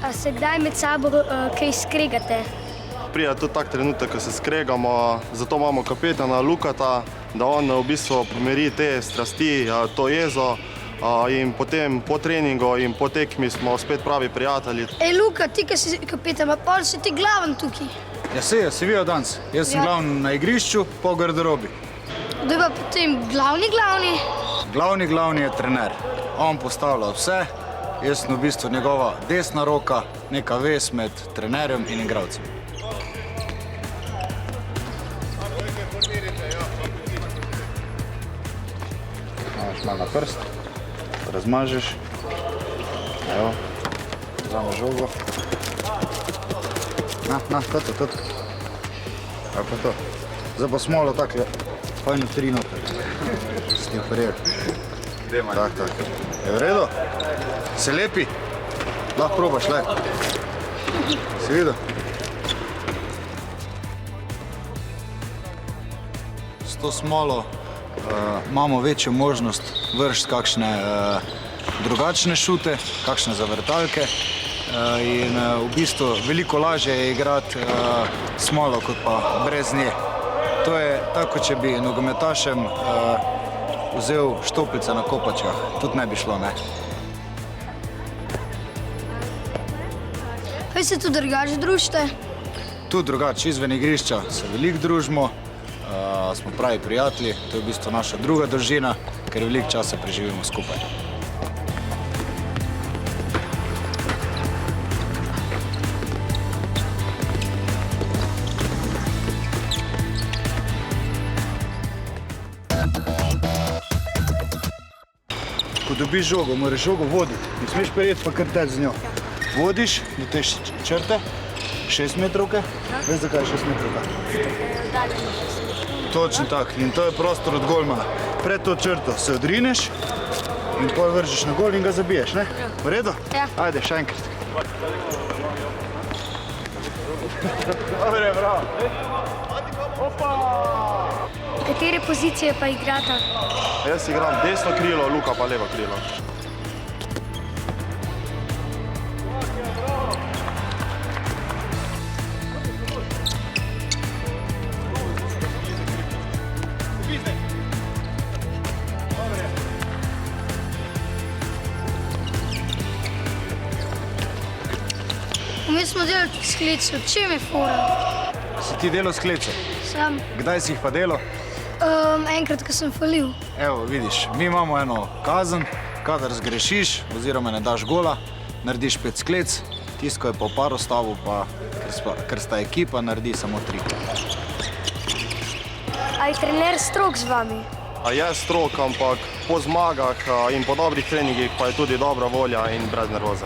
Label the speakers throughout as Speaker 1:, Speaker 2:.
Speaker 1: A se kdaj med sabo kaj skregate?
Speaker 2: Pride tudi tak trenutek, ko se skregamo, zato imamo kapetana Lukata, da on v bistvu pomiri te strasti, to jezo in potem po treningu in po tekmi smo spet pravi prijatelji.
Speaker 1: Ej, Luka, ti, ki si kapetan, pa pol si ti glaven tukaj.
Speaker 3: Ja, se vijo danes. Jaz sem glaven na igrišču, po garderobi.
Speaker 1: Kdo je pa potem glavni?
Speaker 3: Glavni je trener. On postavlja vse, jaz sem v bistvu njegova desna roka, neka vez med trenerjem in igralcem. Imaš malo na prst, razmažeš. Evo, vzameš žogo. To. Evo pa to. Zdaj pa smolo takle, fajno tri noter. Si ti operirali. Tak. Je v redu? Se lepi? Lahko probaš, le. Si videl? S to smolo imamo večjo možnost vršiti kakšne drugačne šute, kakšne zavrtalke in v bistvu veliko lažje je igrati smolo, kot pa brez nje. To je tako, če bi nogometašem vzel štopice na kopačkah, tudi ne bi šlo, ne.
Speaker 1: Kaj se tu drugače družite?
Speaker 3: Tu drugače, izven igrišča se veliko družimo, smo pravi prijatelji, to je v bistvu naša druga družina, ker veliko časa preživimo skupaj. Ko dobiš žogo, moraš žogo voditi. Ne smeš prijeti pa kar teči z njo. Vodiš do te črte, 6 metrovke. Veš, zakaj je 6 metrovka? Točno tako. In to je prostor od golmana. Pred to črto se odrineš in pol vržeš na gol in ga zabiješ, ne? V redu?
Speaker 1: Ja.
Speaker 3: Ajde, še enkrat. Dobre, bravo.
Speaker 1: Katere pozicije pa igrata?
Speaker 2: Jaz igram desno krilo, Luka pa levo krilo.
Speaker 1: Mi smo delali s klico. Čem je fora?
Speaker 3: Si ti delal s kleco?
Speaker 1: Sam.
Speaker 3: Kdaj si jih pa delal?
Speaker 1: Enkrat, ko sem falil.
Speaker 3: Evo, vidiš, mi imamo eno kazen, kadar zgrešiš oziroma ne daš gola, narediš 5 sklec, tisto, ko je pa v paru stavu, pa ker sta ekipa, naredi samo 3.
Speaker 1: A je trener strog z vami?
Speaker 2: A je strog, ampak po zmagah in po dobrih treningih pa je tudi dobra volja in brez nervoze.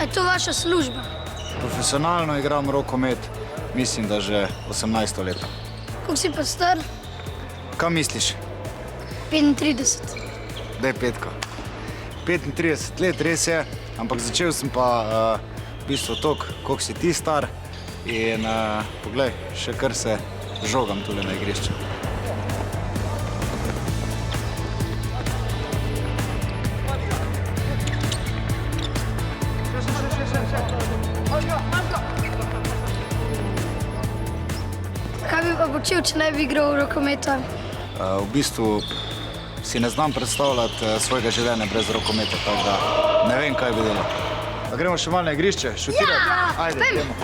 Speaker 1: Je to vaša služba?
Speaker 3: Profesionalno igram rokomet, mislim, da že 18 leta.
Speaker 1: Koliko si pa star?
Speaker 3: Kaj misliš?
Speaker 1: 35.
Speaker 3: Da je petka. 35 let, res je, ampak začel sem pa v bistvu toliko, koliko si ti star in poglej, še kar se žogam tule na igrišču.
Speaker 1: Kaj bi pa počel, če ne bi igral rokometa?
Speaker 3: V bistvu si ne znam predstavljati svojega življenja brez rokometa, tako da ne vem, kaj bi delal. A gremo še malo na igrišče, šutirati?
Speaker 1: Ja,
Speaker 3: Ajde,
Speaker 1: spem.
Speaker 3: gremo.